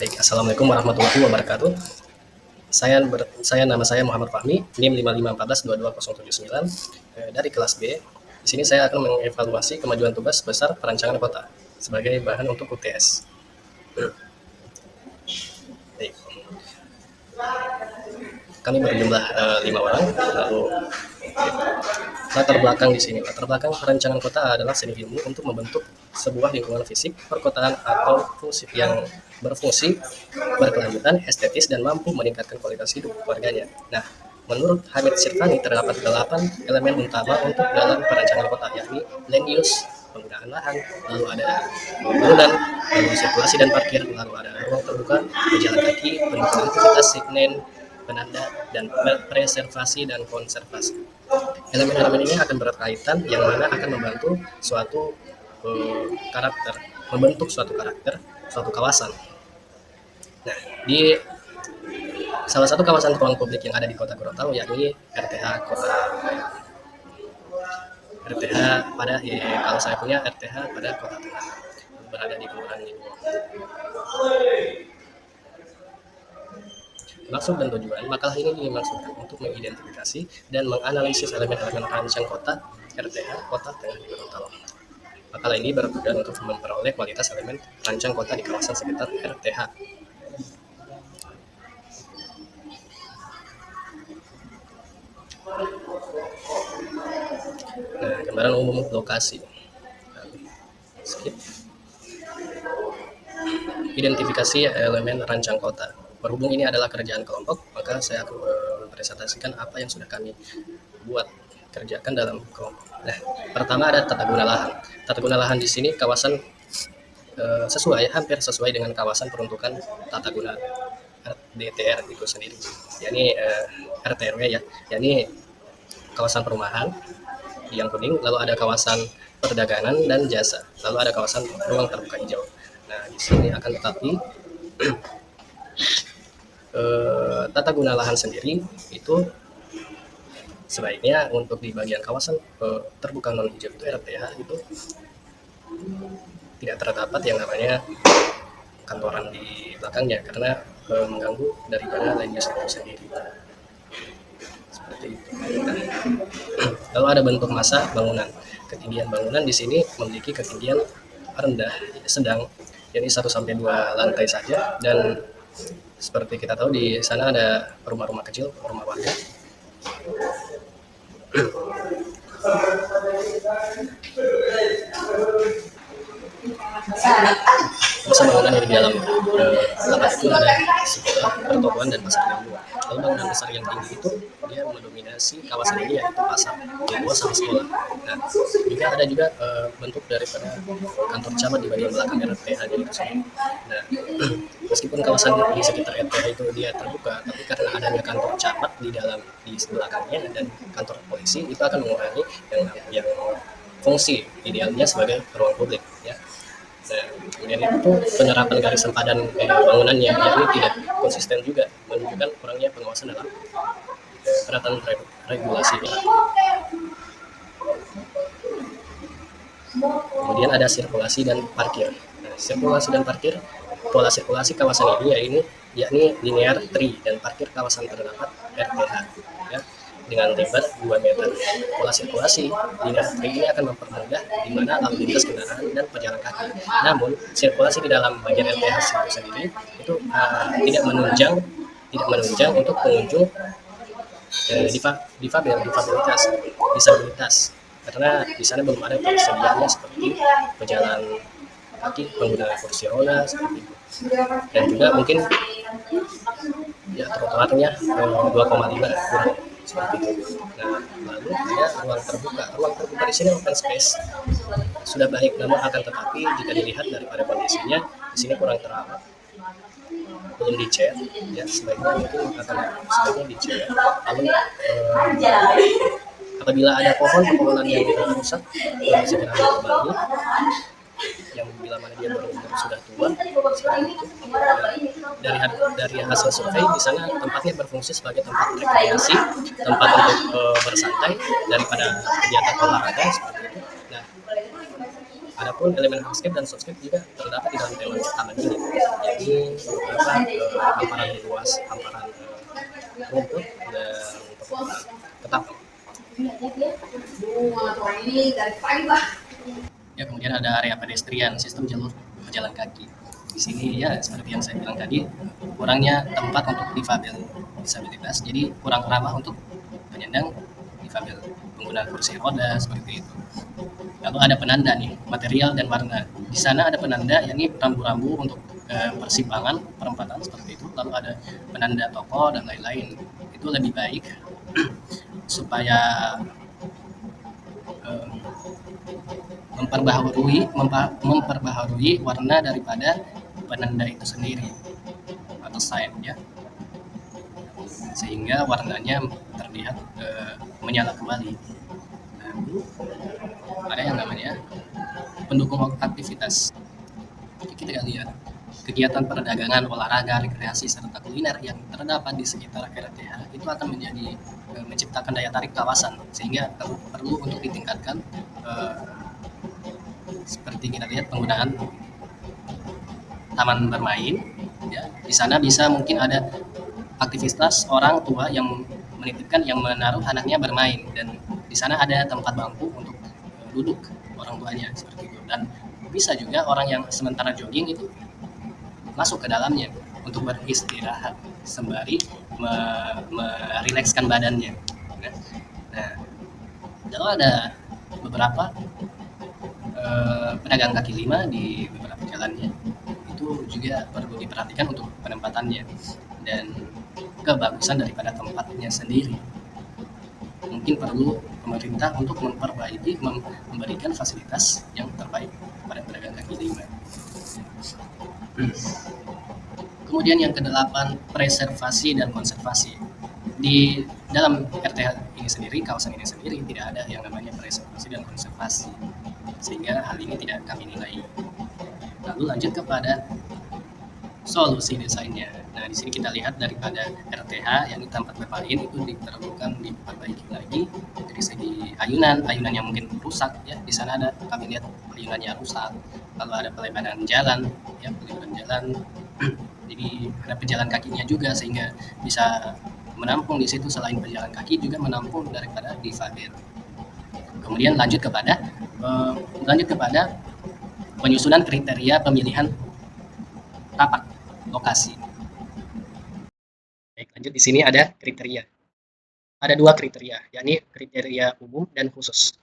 Baik, assalamualaikum warahmatullahi wabarakatuh. Nama saya Muhammad Fahmi, NIM 5514220079 dari kelas B. Di sini saya akan mengevaluasi kemajuan tugas besar perancangan kota sebagai bahan untuk UTS. Baik. Kami berjumlah 5 orang. Lalu latar belakang di sini. Latar belakang perancangan kota adalah seni ilmu untuk membentuk sebuah lingkungan fisik perkotaan atau fungsi yang berfungsi, berkelanjutan, estetis, dan mampu meningkatkan kualitas hidup warganya. Nah, menurut Hamid Sirkani terdapat 8 elemen utama untuk dalam perancangan kota, yakni land use, penggunaan lahan, lalu ada bangunan, lalu sirkulasi dan parkir, lalu ada ruang terbuka, pejalan kaki, penunjang aktivitas signen, penanda, dan preservasi dan konservasi. Elemen-elemen ini akan berkaitan yang mana akan membantu suatu karakter, membentuk suatu karakter, suatu kawasan. Nah, di salah satu kawasan ruang publik yang ada di Kota Gorontalo yakni RTH pada kalau saya punya RTH pada Kota Tengah, berada di Kelurahan Lido. Maksud dan tujuan makalah ini dimaksudkan untuk mengidentifikasi dan menganalisis elemen-elemen rancang kota RTH Kota Tengah di Gorontalo. Makalah ini bertujuan untuk memperoleh kualitas elemen rancang kota di kawasan sekitar RTH. Nah, gambaran umum lokasi. Skip. Identifikasi elemen rancang kota. Berhubung ini adalah kerjaan kelompok, maka saya akan mempresentasikan apa yang sudah kami kerjakan dalam kelompok. Nah, pertama ada tata guna lahan. Tata guna lahan di sini kawasan hampir sesuai dengan kawasan peruntukan tata guna DTR itu sendiri, yakni RTRW ya, yakni kawasan perumahan yang kuning, lalu ada kawasan perdagangan dan jasa, lalu ada kawasan ruang terbuka hijau. Nah, di sini akan tetapi tata guna lahan sendiri itu sebaiknya untuk di bagian kawasan terbuka non hijau itu RTH itu tidak terdapat yang namanya kantoran di belakangnya karena mengganggu daripada land use itu sendiri. Seperti itu. Nah, lalu ada bentuk massa bangunan. Ketinggian bangunan di sini memiliki ketinggian rendah sedang, yakni 1-2 lantai saja, dan seperti kita tahu di sana ada rumah-rumah kecil, rumah warga. Masa bangunan yang di dalam lapas itu ada sekolah, pertokohan, dan pasar yang dua. Lalu bangunan besar yang tinggi itu dia mendominasi kawasan ini, yaitu pasar, dua sama sekolah. Nah, juga ada bentuk daripada kantor camat di bagian belakang RTH itu sendiri. Nah, meskipun kawasan di sekitar RTH itu dia terbuka, tapi karena adanya kantor camat di belakangnya dan kantor polisi, itu akan mengurangi yang fungsi idealnya sebagai ruang publik ya. Nah, kemudian itu penyerapan garis sempadan bangunannya yakni tidak konsisten juga, menunjukkan kurangnya pengawasan dalam peraturan regulasi. Kemudian ada sirkulasi dan parkir. Nah, sirkulasi dan parkir, pola sirkulasi kawasan ini yakni linear tree, dan parkir kawasan terdapat RTH ya, dengan lebar 2 meter. Pola sirkulasi linear tree ini akan mempermudah di mana lalu lintas kendaraan dan pejalan kaki. Namun, sirkulasi di dalam bagian RTH itu sendiri itu tidak menunjang untuk pengunjung disabilitas, karena di sana belum ada tersedianya seperti pejalan kaki, pengguna kursi roda seperti itu, dan juga mungkin ya trotoarnya 2,5 kurang seperti itu. Nah, lalu ada ruang terbuka. Ruang terbuka di sini open space sudah baik, namun akan tetapi jika dilihat daripada kondisinya di sini kurang terawat, belum dicat ya, sebaiknya dicat. Lalu apabila ada pohonan yang rusak segera diperbaiki, yang bila mana dia benar-benar sudah tua seperti itu. Dari hasil survei di sana tempatnya berfungsi sebagai tempat rekreasi, tempat untuk bersantai daripada kegiatan olahraga seperti itu. Nah, Adapun elemen hardscape dan softscape juga terdapat di dalam tema utama ini, yakni beberapa hamparan luas, hamparan rumput dan ketapang. Ya, kemudian ada area pedestrian, sistem jalur pejalan kaki. Di sini ya seperti yang saya bilang tadi, kurangnya tempat untuk difabel disabilitas, jadi kurang ramah untuk penyandang difabel, penggunaan kursi roda seperti itu. Lalu ada penanda nih, material dan warna. Di sana ada penanda, yakni rambu-rambu untuk persimpangan, perempatan seperti itu. Lalu ada penanda toko dan lain-lain. Itu lebih baik supaya memperbaharui warna daripada penanda itu sendiri atau sign ya, sehingga warnanya terlihat menyala kembali. Lalu ada yang namanya pendukung aktivitas. Kita lihat kegiatan perdagangan, olahraga, rekreasi, serta kuliner yang terdapat di sekitar RTH itu akan menjadi menciptakan daya tarik kawasan, sehingga perlu untuk ditingkatkan seperti kita lihat penggunaan taman bermain ya. Di sana bisa mungkin ada aktivitas orang tua yang menitipkan, yang menaruh anaknya bermain, dan di sana ada tempat bangku untuk duduk orang tuanya seperti itu. Dan bisa juga orang yang sementara jogging itu masuk ke dalamnya untuk beristirahat sembari merilekskan badannya. Nah, lalu ada beberapa pedagang kaki lima di beberapa jalannya, itu juga perlu diperhatikan untuk penempatannya dan kebagusan daripada tempatnya sendiri. Mungkin perlu pemerintah untuk memperbaiki, memberikan fasilitas yang terbaik pada pedagang kaki lima. Kemudian yang ke-8, preservasi dan konservasi. Di dalam RTH ini sendiri, kawasan ini sendiri, tidak ada yang namanya preservasi dan konservasi, sehingga hal ini tidak kami nilai. Lalu lanjut kepada solusi desainnya. Nah, di sini kita lihat daripada RTH, yang tempat bermain itu diperlukan diperbaiki lagi dari segi ayunan yang mungkin rusak ya. Di sana ada, kami lihat ayunannya rusak. Lalu ada pelebaran jalan ya, jadi ada pejalan kakinya juga, sehingga bisa menampung di situ, selain pejalan kaki juga menampung daripada difabel. Kemudian lanjut kepada penyusunan kriteria pemilihan tapak lokasi. Baik, lanjut di sini ada kriteria. Ada 2 kriteria, yakni kriteria umum dan khusus.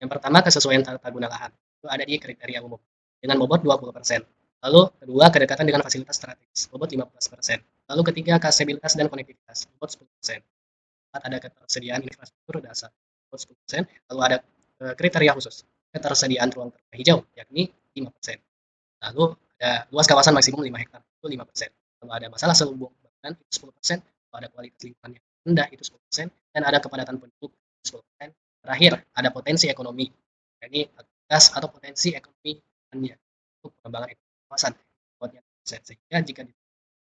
Yang pertama, kesesuaian tata guna lahan. Itu ada di kriteria umum dengan bobot 20%. Lalu kedua, kedekatan dengan fasilitas strategis, bobot 15%. Lalu ketiga, aksesibilitas dan konektivitas, bobot 10%. Keempat, ada ketersediaan infrastruktur dasar, bobot 10%. Lalu ada kriteria khusus, ketersediaan ruang terbuka hijau, yakni 5%. Lalu ada luas kawasan maksimum 5 hektar, itu 5%. Lalu ada masalah selubung bangunan, itu 10%. Lalu ada kualitas lingkungan yang rendah, itu 10%. Dan ada kepadatan penduduk, 10%. Terakhir, ada potensi ekonomi, yakni aktivitas atau potensi ekonomi untuk pengembangan ekonomi kawasan, bobotnya 10%. Sehingga jika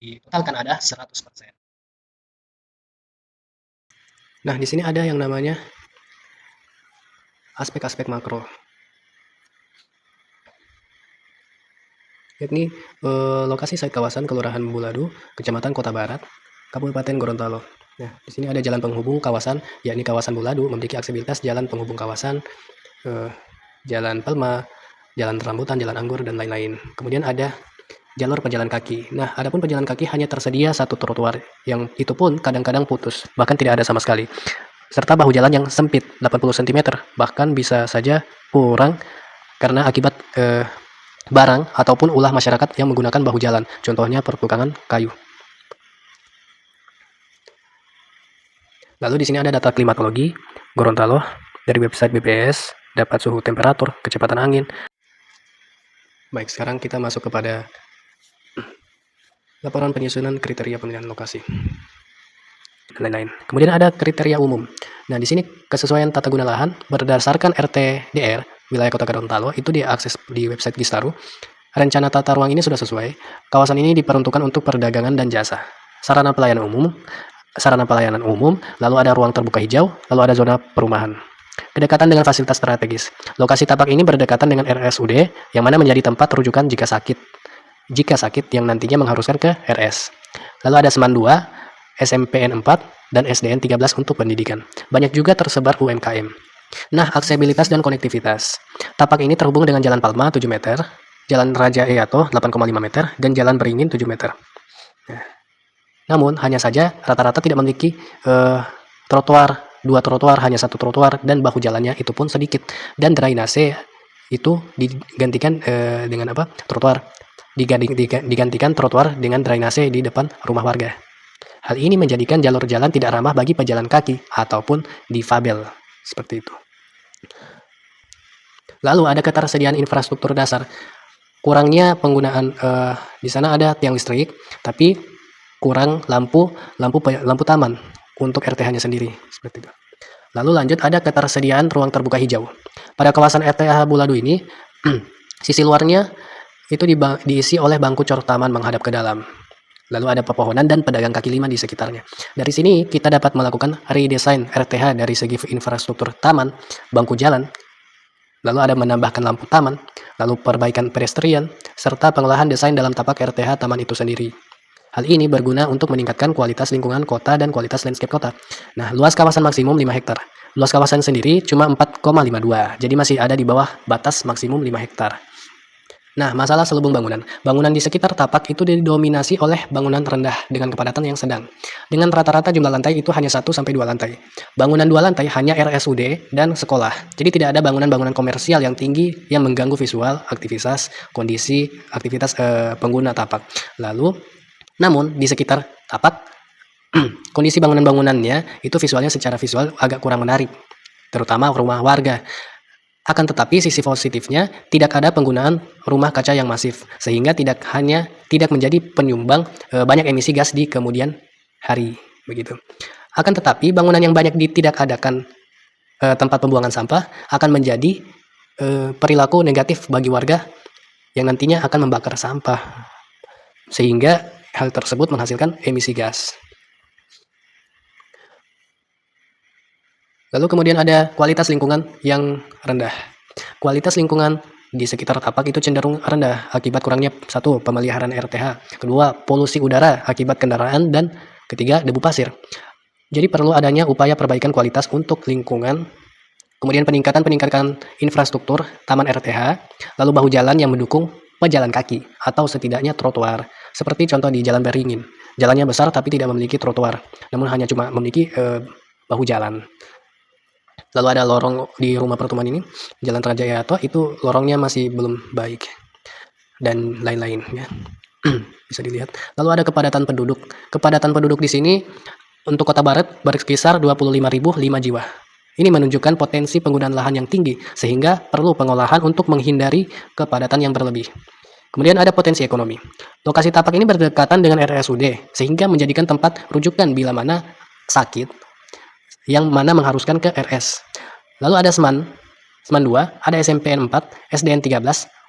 ditotalkan ada 100%. Nah, di sini ada yang namanya aspek-aspek makro, yakni lokasi site kawasan Kelurahan Buladu, Kecamatan Kota Barat, Kabupaten Gorontalo. Nah, di sini ada jalan penghubung kawasan, yakni kawasan Buladu memiliki aksesibilitas jalan penghubung kawasan, jalan pelma, jalan rambutan, jalan anggur, dan lain-lain. Kemudian ada jalur pejalan kaki. Nah, adapun pejalan kaki hanya tersedia 1 trotoar, yang itu pun kadang-kadang putus, bahkan tidak ada sama sekali. Serta bahu jalan yang sempit 80 cm, bahkan bisa saja kurang karena akibat barang ataupun ulah masyarakat yang menggunakan bahu jalan, contohnya pertukangan kayu. Lalu di sini ada data klimatologi Gorontalo dari website BPS, dapat suhu temperatur, kecepatan angin. Baik, sekarang kita masuk kepada laporan penyusunan kriteria pemilihan lokasi dan lain-lain. Kemudian ada kriteria umum. Nah, di sini kesesuaian tata guna lahan berdasarkan RTDR wilayah Kota Gorontalo itu diakses di website Gistaru. Rencana tata ruang ini sudah sesuai. Kawasan ini diperuntukkan untuk perdagangan dan jasa. Sarana pelayanan umum, lalu ada ruang terbuka hijau, lalu ada zona perumahan. Kedekatan dengan fasilitas strategis. Lokasi tapak ini berdekatan dengan RSUD yang mana menjadi tempat rujukan jika sakit yang nantinya mengharuskan ke RS. Lalu ada Seman 2, SMPN 4, dan SDN 13 untuk pendidikan. Banyak juga tersebar UMKM. Nah, aksesibilitas dan konektivitas. Tapak ini terhubung dengan Jalan Palma 7 meter, Jalan Raja Eyato 8,5 meter, dan Jalan Beringin 7 meter. Namun, hanya saja rata-rata tidak memiliki trotoar, 2 trotoar, hanya 1 trotoar, dan bahu jalannya itu pun sedikit. Dan drainase itu digantikan dengan apa? Trotoar. Digantikan trotoar dengan drainase di depan rumah warga. Hal ini menjadikan jalur jalan tidak ramah bagi pejalan kaki ataupun difabel. Seperti itu. Lalu ada ketersediaan infrastruktur dasar. Kurangnya penggunaan di sana ada tiang listrik, tapi kurang lampu taman untuk RTH-nya sendiri, seperti itu. Lalu lanjut ada ketersediaan ruang terbuka hijau. Pada kawasan RTH Buladu ini, sisi luarnya itu diisi oleh bangku cor taman menghadap ke dalam. Lalu ada pepohonan dan pedagang kaki lima di sekitarnya. Dari sini kita dapat melakukan redesign RTH dari segi infrastruktur taman, bangku jalan, lalu ada menambahkan lampu taman, lalu perbaikan pedestrian, serta pengolahan desain dalam tapak RTH taman itu sendiri. Hal ini berguna untuk meningkatkan kualitas lingkungan kota dan kualitas landscape kota. Nah, luas kawasan maksimum 5 hektar. Luas kawasan sendiri cuma 4,52, jadi masih ada di bawah batas maksimum 5 hektar. Nah, masalah selubung bangunan. Bangunan di sekitar tapak itu didominasi oleh bangunan rendah dengan kepadatan yang sedang. Dengan rata-rata jumlah lantai itu hanya 1-2 lantai. Bangunan 2 lantai hanya RSUD dan sekolah. Jadi tidak ada bangunan-bangunan komersial yang tinggi yang mengganggu visual, aktivitas pengguna tapak. Namun di sekitar tapak, kondisi bangunan-bangunannya itu secara visual agak kurang menarik, terutama rumah warga. Akan tetapi sisi positifnya tidak ada penggunaan rumah kaca yang masif, sehingga tidak menjadi penyumbang banyak emisi gas di kemudian hari, begitu. Akan tetapi bangunan yang banyak tidak adakan tempat pembuangan sampah akan menjadi perilaku negatif bagi warga yang nantinya akan membakar sampah, sehingga hal tersebut menghasilkan emisi gas. Lalu kemudian ada kualitas lingkungan yang rendah. Kualitas lingkungan di sekitar tapak itu cenderung rendah akibat kurangnya 1. Pemeliharaan RTH, 2. Polusi udara akibat kendaraan, dan 3. Debu pasir. Jadi perlu adanya upaya perbaikan kualitas untuk lingkungan, kemudian peningkatan infrastruktur taman RTH, lalu bahu jalan yang mendukung pejalan kaki atau setidaknya trotoar. Seperti contoh di Jalan Beringin, jalannya besar tapi tidak memiliki trotoar, namun hanya cuma memiliki bahu jalan. Lalu ada lorong di rumah pertemuan ini, Jalan Raja Eyato, itu lorongnya masih belum baik, dan lain-lain ya. Bisa dilihat. Lalu ada kepadatan penduduk. Kepadatan penduduk di sini untuk Kota Barat berkisar 25.005 jiwa. Ini menunjukkan potensi penggunaan lahan yang tinggi, sehingga perlu pengolahan untuk menghindari kepadatan yang berlebih. Kemudian ada potensi ekonomi. Lokasi tapak ini berdekatan dengan RSUD, sehingga menjadikan tempat rujukan bila mana sakit, yang mana mengharuskan ke RS. Lalu ada Seman 2, ada SMPN 4, SDN 13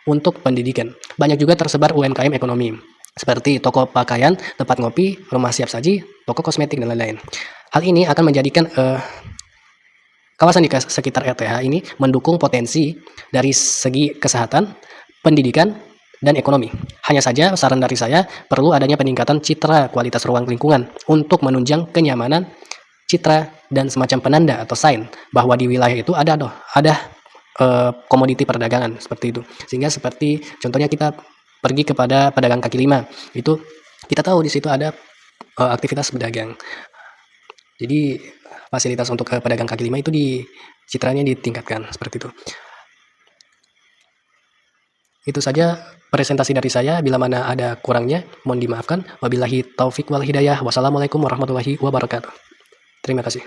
untuk pendidikan. Banyak juga tersebar UMKM ekonomi, seperti toko pakaian, tempat ngopi, rumah siap saji, toko kosmetik, dan lain-lain. Hal ini akan menjadikan kawasan di sekitar RTH ini mendukung potensi dari segi kesehatan, pendidikan, dan ekonomi. Hanya saja saran dari saya perlu adanya peningkatan citra kualitas ruang lingkungan untuk menunjang kenyamanan, citra, dan semacam penanda atau sign bahwa di wilayah itu ada komoditi perdagangan seperti itu. Sehingga seperti contohnya kita pergi kepada pedagang kaki lima, itu kita tahu di situ ada aktivitas pedagang. Jadi fasilitas untuk pedagang kaki lima itu citranya ditingkatkan seperti itu. Itu saja presentasi dari saya. Bila mana ada kurangnya mohon dimaafkan. Wabillahi taufik wal hidayah. Wassalamualaikum warahmatullahi wabarakatuh. Terima kasih.